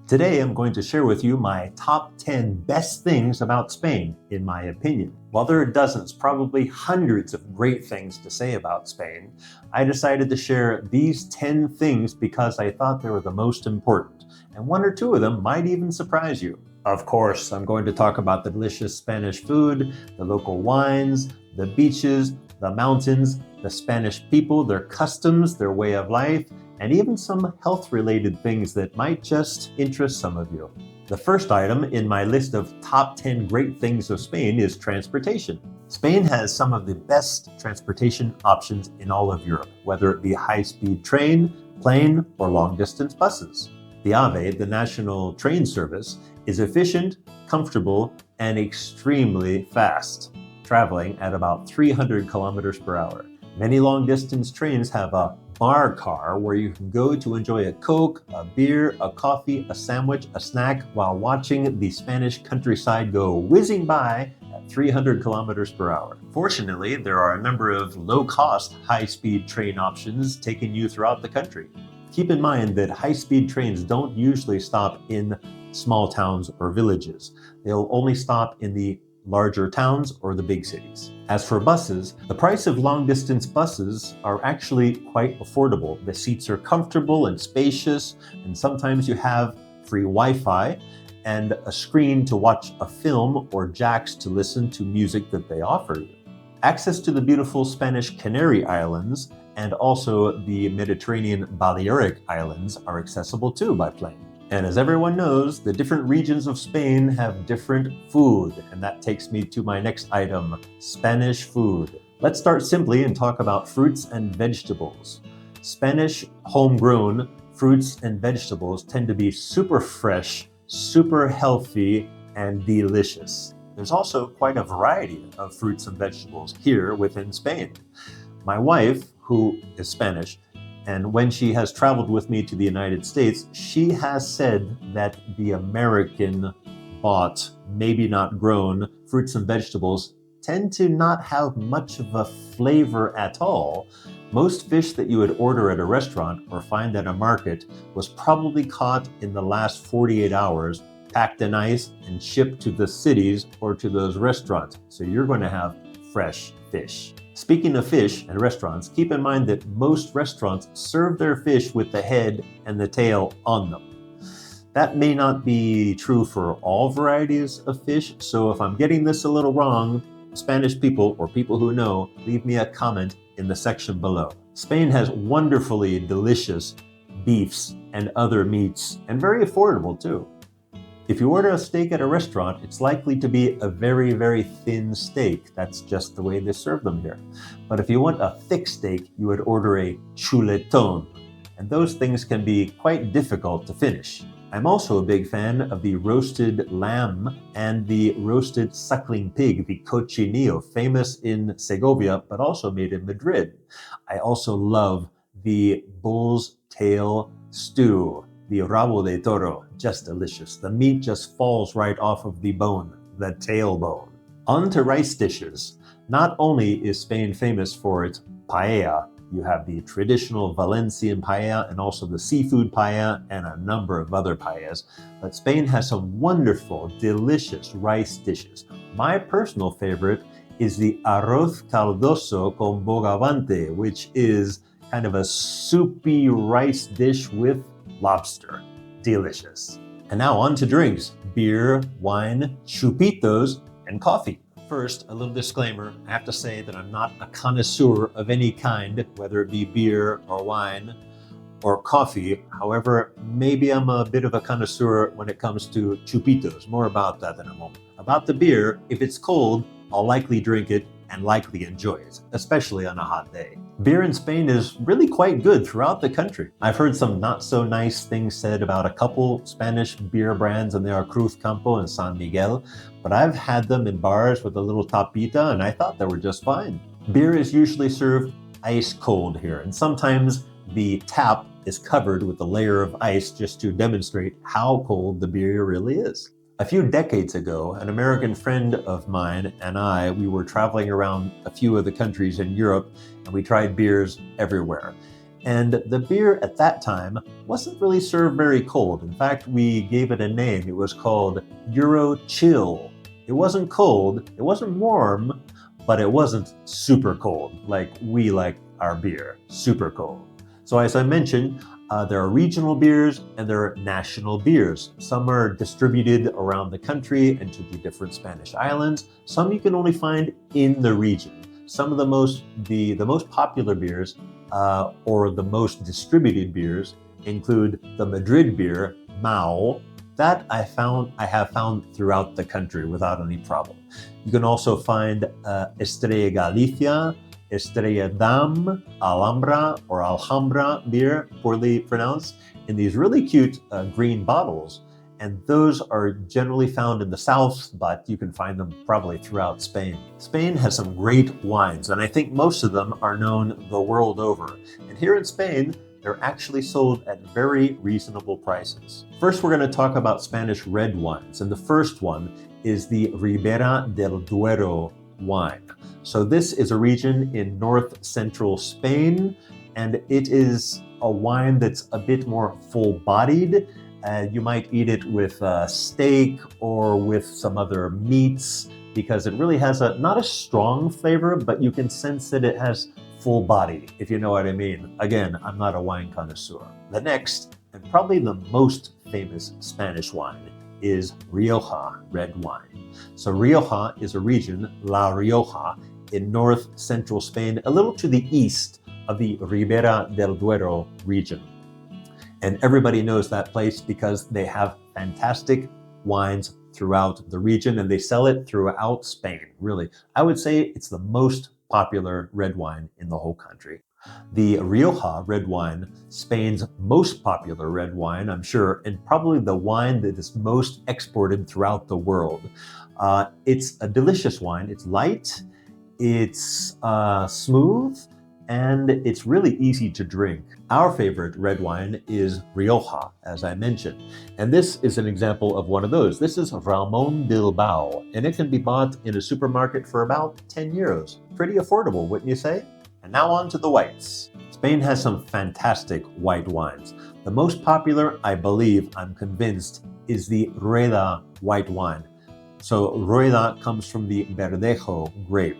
Today I'm going to share with you my top 10 best things about Spain, in my opinion. While there are dozens, probably hundreds of great things to say about Spain, I decided to share these 10 things because I thought they were the most important, and one or two of them might even surprise you. Of course, I'm going to talk about the delicious Spanish food, the local wines, the beaches, the mountains, the Spanish people, their customs, their way of life, and even some health-related things that might just interest some of you. The first item in my list of top 10 great things of Spain is transportation. Spain has some of the best transportation options in all of Europe, whether it be high-speed train, plane, or long-distance buses. The AVE, the national train service, is efficient, comfortable, and extremely fast, traveling at about 300 kilometers per hour. Many long-distance trains have a bar car where you can go to enjoy a Coke, a beer, a coffee, a sandwich, a snack while watching the Spanish countryside go whizzing by at 300 kilometers per hour. Fortunately, there are a number of low-cost, high-speed train options taking you throughout the country. Keep in mind that high-speed trains don't usually stop in small towns or villages. They'll only stop in the larger towns or the big cities. As for buses, the price of long-distance buses are actually quite affordable. The seats are comfortable and spacious, and sometimes you have free Wi-Fi and a screen to watch a film or jacks to listen to music that they offer you. Access to the beautiful Spanish Canary Islands and also the Mediterranean Balearic Islands are accessible too by plane. And as everyone knows, the different regions of Spain have different food, and that takes me to my next item, Spanish food. Let's start simply and talk about fruits and vegetables. Spanish homegrown fruits and vegetables tend to be super fresh, super healthy, and delicious. There's also quite a variety of fruits and vegetables here within Spain. My wife, who is Spanish, and when she has traveled with me to the United States, she has said that the American-bought, maybe not grown, fruits and vegetables tend to not have much of a flavor at all. Most fish that you would order at a restaurant or find at a market was probably caught in the last 48 hours, packed in ice, and shipped to the cities or to those restaurants. So you're going to have fresh fish. Speaking of fish and restaurants, keep in mind that most restaurants serve their fish with the head and the tail on them. That may not be true for all varieties of fish, so if I'm getting this a little wrong, Spanish people or people who know, leave me a comment in the section below. Spain has wonderfully delicious beefs and other meats, and very affordable too. If you order a steak at a restaurant, it's likely to be a very, very thin steak. That's just the way they serve them here. But if you want a thick steak, you would order a chuletón, and those things can be quite difficult to finish. I'm also a big fan of the roasted lamb and the roasted suckling pig, the cochinillo, famous in Segovia, but also made in Madrid. I also love the bull's tail stew. The rabo de toro, just delicious. The meat just falls right off of the bone, the tailbone. On to rice dishes. Not only is Spain famous for its paella, you have the traditional Valencian paella and also the seafood paella and a number of other paellas, but Spain has some wonderful, delicious rice dishes. My personal favorite is the arroz caldoso con bogavante, which is kind of a soupy rice dish with lobster. Delicious. And now on to drinks. Beer, wine, chupitos, and coffee. First, a little disclaimer. I have to say that I'm not a connoisseur of any kind, whether it be beer or wine or coffee. However, maybe I'm a bit of a connoisseur when it comes to chupitos. More about that in a moment. About the beer, if it's cold, I'll likely drink it and likely enjoy it, especially on a hot day. Beer in Spain is really quite good throughout the country. I've heard some not so nice things said about a couple Spanish beer brands, and they are Cruz Campo and San Miguel, but I've had them in bars with a little tapita and I thought they were just fine. Beer is usually served ice cold here, and sometimes the tap is covered with a layer of ice just to demonstrate how cold the beer really is. A few decades ago, an American friend of mine and we were traveling around a few of the countries in Europe, and we tried beers everywhere. And the beer at that time wasn't really served very cold. In fact, we gave it a name. It was called Euro Chill. It wasn't cold, it wasn't warm, but it wasn't super cold like we like our beer, super cold. So as I mentioned, there are regional beers and there are national beers. Some are distributed around the country and to the different Spanish islands. Some you can only find in the region. Some of the most popular beers or the most distributed beers include the Madrid beer, Mao. That I have found throughout the country without any problem. You can also find Estrella Galicia, Estrella Damm, Alhambra or Alhambra beer, poorly pronounced, in these really cute green bottles. And those are generally found in the south, but you can find them probably throughout Spain. Spain has some great wines, and I think most of them are known the world over. And here in Spain, they're actually sold at very reasonable prices. First, we're going to talk about Spanish red wines, and the first one is the Ribera del Duero wine. So this is a region in north-central Spain, and it is a wine that's a bit more full-bodied. You might eat it with steak or with some other meats because it really has not a strong flavor, but you can sense that it has full body, if you know what I mean. Again, I'm not a wine connoisseur. The next, and probably the most famous Spanish wine, is Rioja red wine. So Rioja is a region, La Rioja, in north-central Spain, a little to the east of the Ribera del Duero region. And everybody knows that place because they have fantastic wines throughout the region and they sell it throughout Spain, really. I would say it's the most popular red wine in the whole country. The Rioja red wine, Spain's most popular red wine, I'm sure, and probably the wine that is most exported throughout the world. It's a delicious wine. It's light, it's smooth, and it's really easy to drink. Our favorite red wine is Rioja, as I mentioned. And this is an example of one of those. This is Ramon Bilbao, and it can be bought in a supermarket for about 10 euros. Pretty affordable, wouldn't you say? And now on to the whites. Spain has some fantastic white wines. The most popular, I believe, I'm convinced, is the Rueda white wine. So Rueda comes from the Verdejo grape,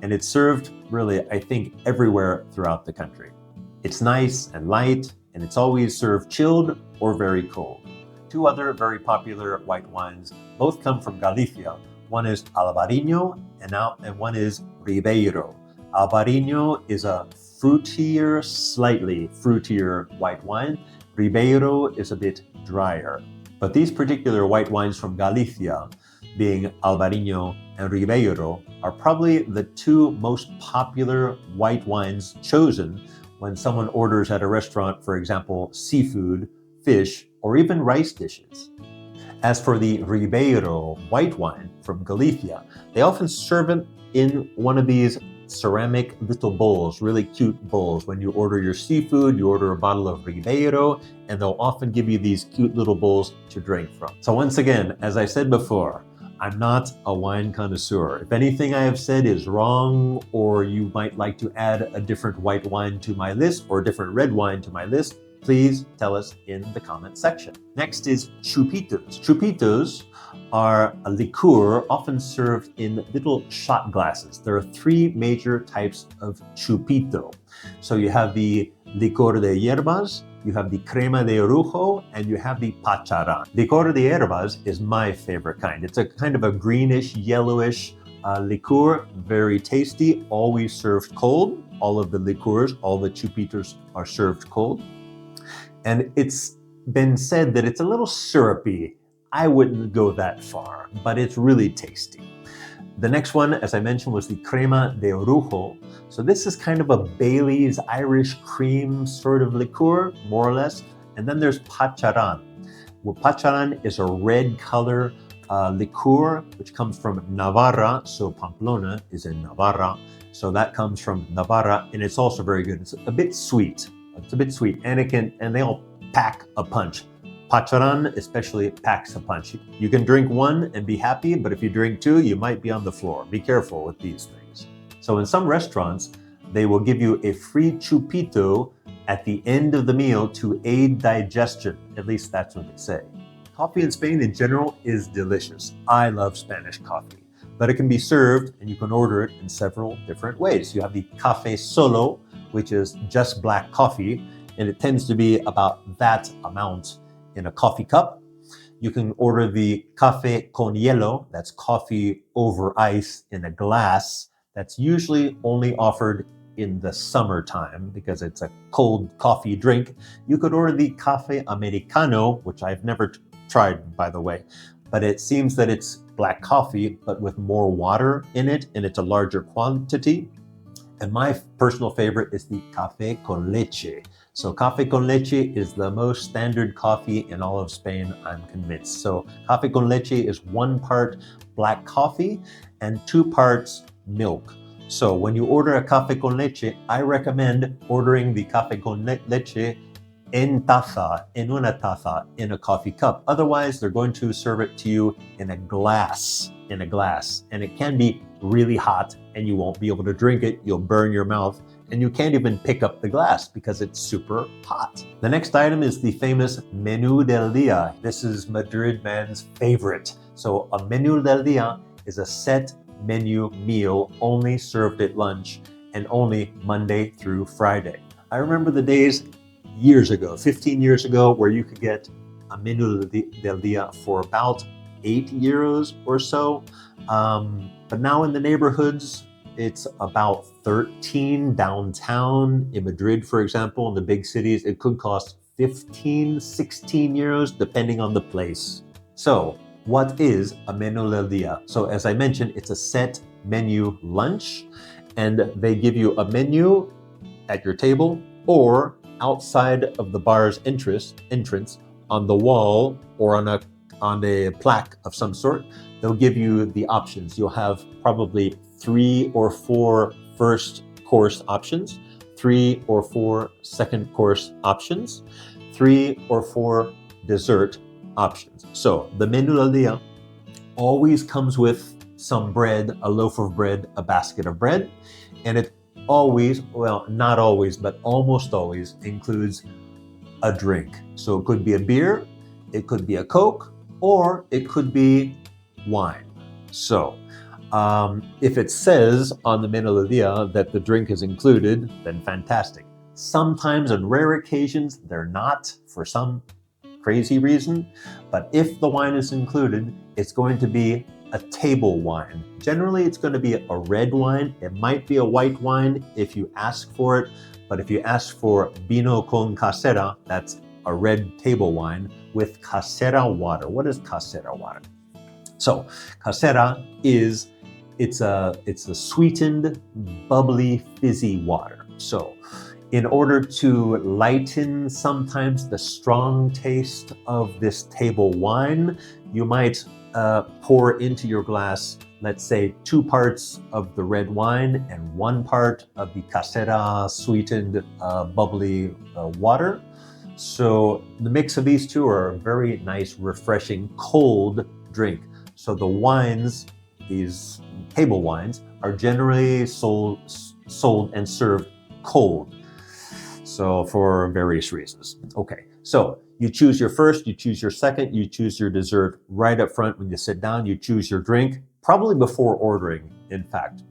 and it's served really, I think, everywhere throughout the country. It's nice and light, and it's always served chilled or very cold. Two other very popular white wines, both come from Galicia. One is Albariño, and one is Ribeiro. Albariño is a fruitier, slightly fruitier white wine. Ribeiro is a bit drier. But these particular white wines from Galicia, being Albariño and Ribeiro, are probably the two most popular white wines chosen when someone orders at a restaurant, for example, seafood, fish, or even rice dishes. As for the Ribeiro white wine from Galicia, they often serve it in one of these ceramic little bowls, really cute bowls. When you order your seafood, you order a bottle of Ribeiro, and they'll often give you these cute little bowls to drink from. So once again, as I said before, I'm not a wine connoisseur. If anything I have said is wrong, or you might like to add a different white wine to my list or a different red wine to my list, please tell us in the comment section. Next is chupitos. Chupitos are a liqueur often served in little shot glasses. There are three major types of chupito. So you have the licor de hierbas, you have the crema de orujo, and you have the pacharan. Licor de hierbas is my favorite kind. It's a kind of a greenish, yellowish liqueur, very tasty, always served cold. All of the liqueurs, all the chupitos are served cold. And it's been said that it's a little syrupy. I wouldn't go that far, but it's really tasty. The next one, as I mentioned, was the crema de orujo. So this is kind of a Bailey's Irish cream sort of liqueur, more or less. And then there's pacharan. Well, pacharan is a red color liqueur, which comes from Navarra. So Pamplona is in Navarra. So that comes from Navarra, and it's also very good. It's a bit sweet. It's a bit sweet, and they all pack a punch. Pacharan especially packs a punch. You can drink one and be happy, but if you drink two, you might be on the floor. Be careful with these things. So in some restaurants, they will give you a free chupito at the end of the meal to aid digestion. At least that's what they say. Coffee in Spain in general is delicious. I love Spanish coffee, but it can be served and you can order it in several different ways. You have the café solo, which is just black coffee, and it tends to be about that amount in a coffee cup. You can order the café con hielo, that's coffee over ice in a glass. That's usually only offered in the summertime because it's a cold coffee drink. You could order the café americano, which I've never tried, by the way, but it seems that it's black coffee, but with more water in it, and it's a larger quantity. And my personal favorite is the café con leche. So café con leche is the most standard coffee in all of Spain, I'm convinced. So café con leche is 1 part black coffee and 2 parts milk. So when you order a café con leche, I recommend ordering the café con leche en taza, en una taza, in a coffee cup. Otherwise, they're going to serve it to you in a glass, and it can be really hot and you won't be able to drink it. You'll burn your mouth and you can't even pick up the glass because it's super hot. The next item is the famous Menú del Día. This is MadridMan's favorite. So a Menú del Día is a set menu meal only served at lunch and only Monday through Friday. I remember the days years ago, 15 years ago, where you could get a Menú del Día for about €8 or so. But now in the neighborhoods, it's about 13 downtown. In Madrid, for example, in the big cities, it could cost 15, 16 euros, depending on the place. So, what is a Menú del Día? So, as I mentioned, it's a set menu lunch, and they give you a menu at your table or outside of the bar's entrance on the wall or on a plaque of some sort. They'll give you the options. You'll have probably 3 or 4 first course options, 3 or 4 second course options, 3 or 4 dessert options. So the Menú del Día always comes with some bread, a loaf of bread, a basket of bread, and it always, well, not always, but almost always includes a drink. So it could be a beer, it could be a Coke, or it could be wine. So if it says on the Menú del Día that the drink is included, then fantastic. Sometimes on rare occasions, they're not for some crazy reason, but if the wine is included, it's going to be a table wine. Generally, it's going to be a red wine. It might be a white wine if you ask for it, but if you ask for vino con casera, that's a red table wine with casera water. What is casera water? So casera is, it's a sweetened, bubbly, fizzy water. So in order to lighten sometimes the strong taste of this table wine, you might pour into your glass, let's say 2 parts of the red wine and 1 part of the casera sweetened, bubbly water. So the mix of these two are a very nice, refreshing, cold drink. So the wines, these table wines, are generally sold and served cold. So for various reasons. Okay, so you choose your first, you choose your second, you choose your dessert right up front when you sit down. You choose your drink, probably before ordering, in fact.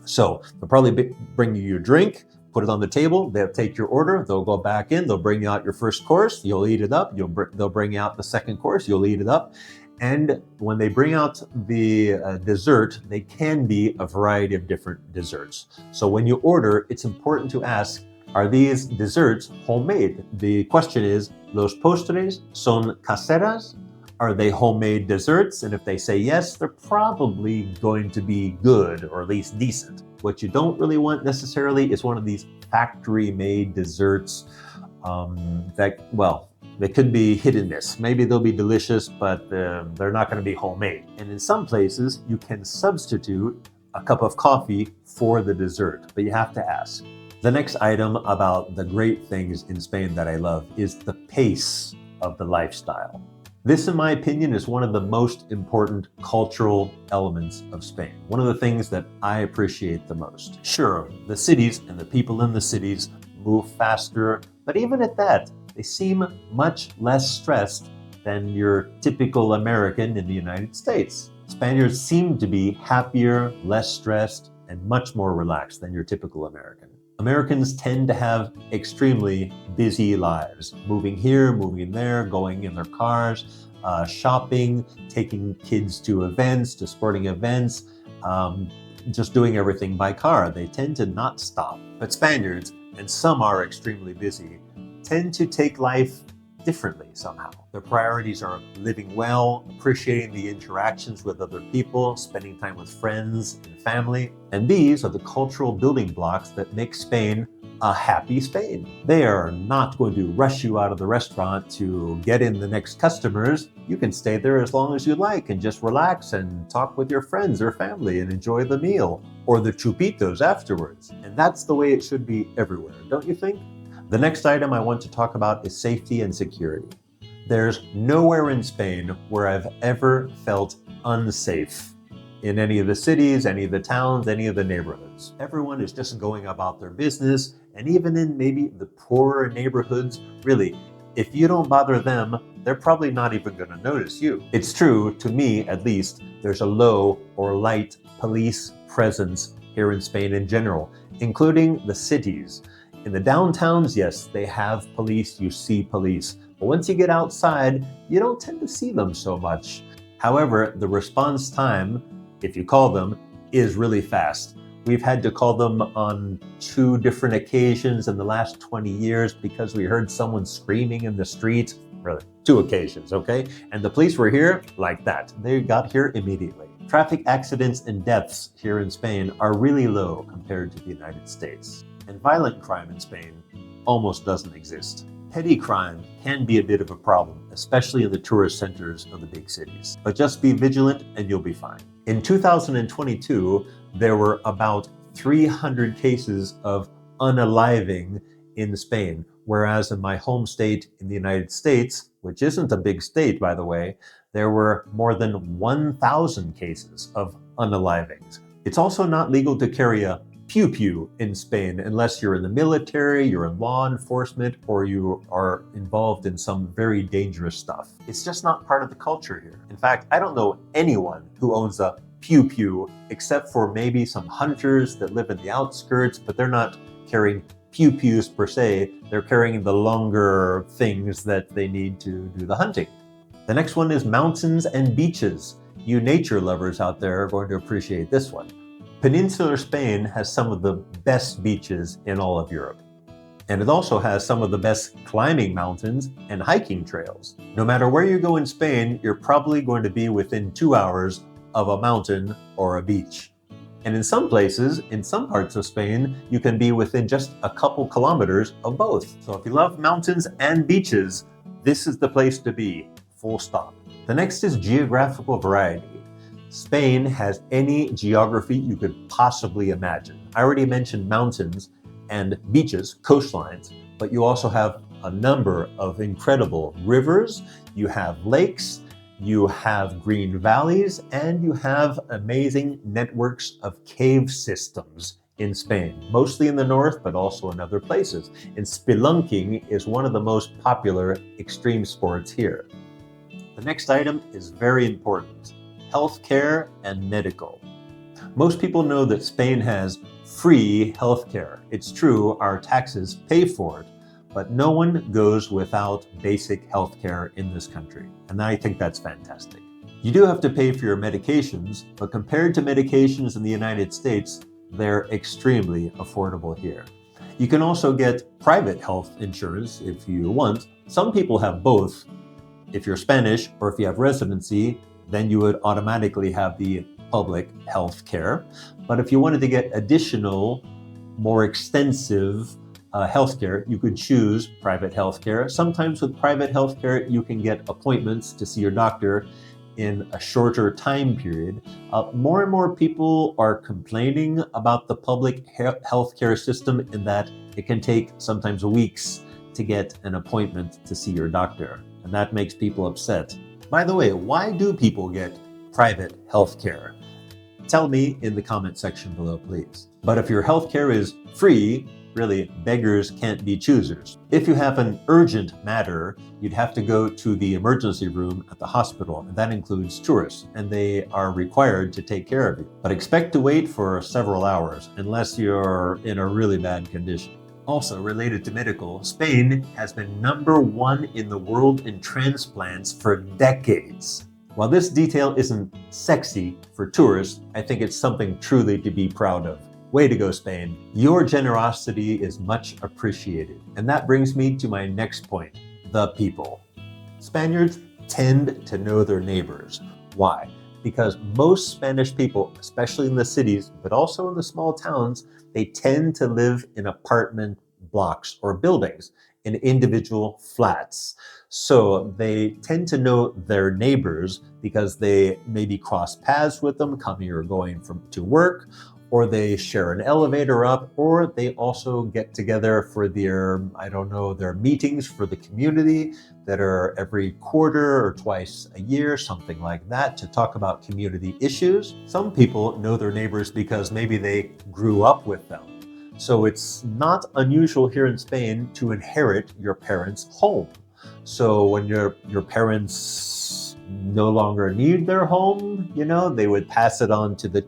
So they'll probably bring you your drink, put it on the table, they'll take your order, they'll go back in, they'll bring you out your first course, you'll eat it up, they'll bring you out the second course, you'll eat it up. And when they bring out the dessert, they can be a variety of different desserts. So when you order, it's important to ask, are these desserts homemade? The question is, ¿los postres son caseras? Are they homemade desserts? And if they say yes, they're probably going to be good, or at least decent. What you don't really want necessarily is one of these factory-made desserts they could be hit and miss. Maybe they'll be delicious, but they're not going to be homemade. And in some places, you can substitute a cup of coffee for the dessert, but you have to ask. The next item about the great things in Spain that I love is the pace of the lifestyle. This, in my opinion, is one of the most important cultural elements of Spain. One of the things that I appreciate the most. Sure, the cities and the people in the cities move faster, But even at that, they seem much less stressed than your typical American in the United States. Spaniards seem to be happier, less stressed, and much more relaxed than your typical American. Americans tend to have extremely busy lives, moving here, moving there, going in their cars, shopping, taking kids to events, to sporting events, just doing everything by car. They tend to not stop. But Spaniards, and some are extremely busy, tend to take life differently somehow. Their priorities are living well, appreciating the interactions with other people, spending time with friends and family. And these are the cultural building blocks that make Spain a happy Spain. They are not going to rush you out of the restaurant to get in the next customers. You can stay there as long as you like and just relax and talk with your friends or family and enjoy the meal or the chupitos afterwards. And that's the way it should be everywhere, don't you think? The next item I want to talk about is safety and security. There's nowhere in Spain where I've ever felt unsafe. In any of the cities, any of the towns, any of the neighborhoods. Everyone is just going about their business, and even in maybe the poorer neighborhoods, really, if you don't bother them, they're probably not even going to notice you. It's true, to me at least, there's a low or light police presence here in Spain in general, including the cities. In the downtowns, yes, they have police, you see police. But once you get outside, you don't tend to see them so much. However, the response time, if you call them, is really fast. We've had to call them on 2 different occasions in the last 20 years because we heard someone screaming in the street. Really, 2 occasions, okay? And the police were here like that. They got here immediately. Traffic accidents and deaths here in Spain are really low compared to the United States. And violent crime in Spain almost doesn't exist. Petty crime can be a bit of a problem, especially in the tourist centers of the big cities. But just be vigilant and you'll be fine. In 2022, there were about 300 cases of unaliving in Spain, whereas in my home state in the United States, which isn't a big state, by the way, there were more than 1,000 cases of unalivings. It's also not legal to carry a pew-pew in Spain unless you're in the military, you're in law enforcement, or you are involved in some very dangerous stuff. It's just not part of the culture here. In fact, I don't know anyone who owns a pew-pew except for maybe some hunters that live in the outskirts, but they're not carrying pew-pews per se. They're carrying the longer things that they need to do the hunting. The next one is mountains and beaches. You nature lovers out there are going to appreciate this one. Peninsular Spain has some of the best beaches in all of Europe. And it also has some of the best climbing mountains and hiking trails. No matter where you go in Spain, you're probably going to be within 2 hours of a mountain or a beach. And in some places, in some parts of Spain, you can be within just a couple kilometers of both. So if you love mountains and beaches, this is the place to be, full stop. The next is geographical variety. Spain has any geography you could possibly imagine. I already mentioned mountains and beaches, coastlines, but you also have a number of incredible rivers, you have lakes, you have green valleys, and you have amazing networks of cave systems in Spain, mostly in the north, but also in other places. And spelunking is one of the most popular extreme sports here. The next item is very important. Healthcare and medical. Most people know that Spain has free healthcare. It's true, our taxes pay for it, but no one goes without basic healthcare in this country. And I think that's fantastic. You do have to pay for your medications, but compared to medications in the United States, they're extremely affordable here. You can also get private health insurance if you want. Some people have both. If you're Spanish or if you have residency, then you would automatically have the public health care. But if you wanted to get additional, more extensive healthcare, you could choose private healthcare. Sometimes with private healthcare, you can get appointments to see your doctor in a shorter time period. More and more people are complaining about the public healthcare system in that it can take sometimes weeks to get an appointment to see your doctor. And that makes people upset. By the way, why do people get private healthcare? Tell me in the comment section below, please. But if your healthcare is free, Really, beggars can't be choosers. If you have an urgent matter, you'd have to go to the emergency room at the hospital, and that includes tourists, and they are required to take care of you. But expect to wait for several hours, unless you're in a really bad condition. Also related to medical, Spain has been #1 in the world in transplants for decades. While this detail isn't sexy for tourists, I think it's something truly to be proud of. Way to go, Spain. Your generosity is much appreciated. And that brings me to my next point, the people. Spaniards tend to know their neighbors. Why? Because most Spanish people, especially in the cities, but also in the small towns, they tend to live in apartment blocks or buildings, in individual flats. So they tend to know their neighbors because they maybe cross paths with them coming or going to work, or they share an elevator up, or they also get together for their, their meetings for the community that are every quarter or twice a year, something like that, to talk about community issues. Some people know their neighbors because maybe they grew up with them. So it's not unusual here in Spain to inherit your parents' home. So when your parents no longer need their home, they would pass it on to the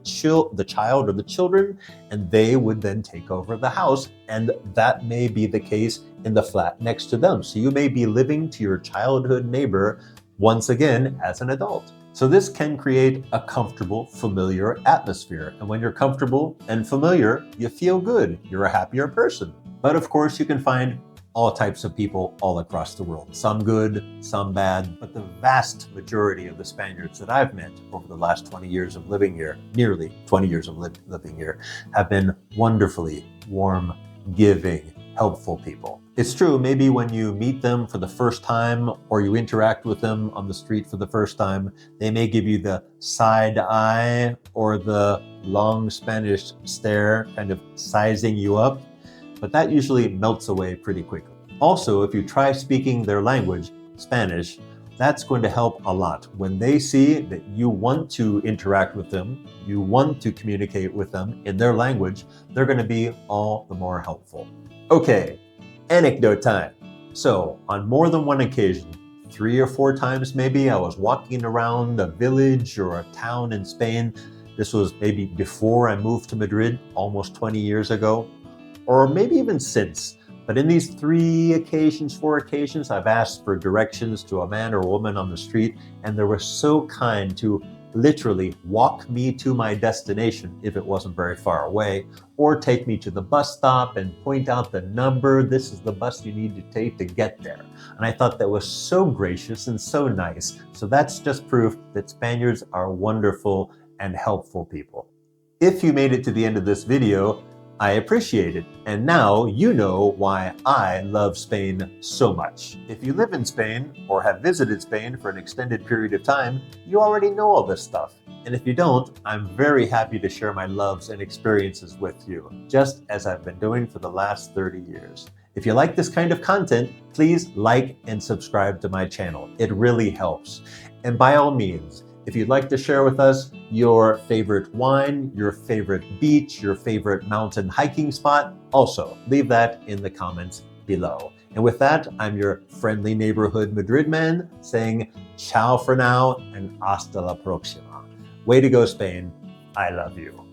child or the children, and they would then take over the house. And that may be the case in the flat next to them. So you may be living to your childhood neighbor once again as an adult. So this can create a comfortable, familiar atmosphere. And when you're comfortable and familiar, you feel good. You're a happier person. But of course, you can find all types of people all across the world. Some good, some bad. But the vast majority of the Spaniards that I've met over the last 20 years of living here, nearly 20 years of living here, have been wonderfully warm, giving, helpful people. It's true, maybe when you meet them for the first time or you interact with them on the street for the first time, they may give you the side eye or the long Spanish stare, kind of sizing you up, but that usually melts away pretty quickly. Also, if you try speaking their language, Spanish, that's going to help a lot. When they see that you want to interact with them, you want to communicate with them in their language, they're going to be all the more helpful. Okay, anecdote time. So, on more than one occasion, 3 or 4 times maybe, I was walking around a village or a town in Spain. This was maybe before I moved to Madrid, almost 20 years ago, or maybe even since. But in these 4 occasions, I've asked for directions to a man or a woman on the street, and they were so kind to literally walk me to my destination if it wasn't very far away, or take me to the bus stop and point out the number. This is the bus you need to take to get there. And I thought that was so gracious and so nice. So that's just proof that Spaniards are wonderful and helpful people. If you made it to the end of this video, I appreciate it. And now you know why I love Spain so much. If you live in Spain or have visited Spain for an extended period of time, you already know all this stuff. And if you don't, I'm very happy to share my loves and experiences with you, just as I've been doing for the last 30 years. If you like this kind of content, please like and subscribe to my channel. It really helps. And by all means, if you'd like to share with us your favorite wine, your favorite beach, your favorite mountain hiking spot, also leave that in the comments below. And with that, I'm your friendly neighborhood MadridMan saying ciao for now and hasta la próxima. Way to go, Spain. I love you.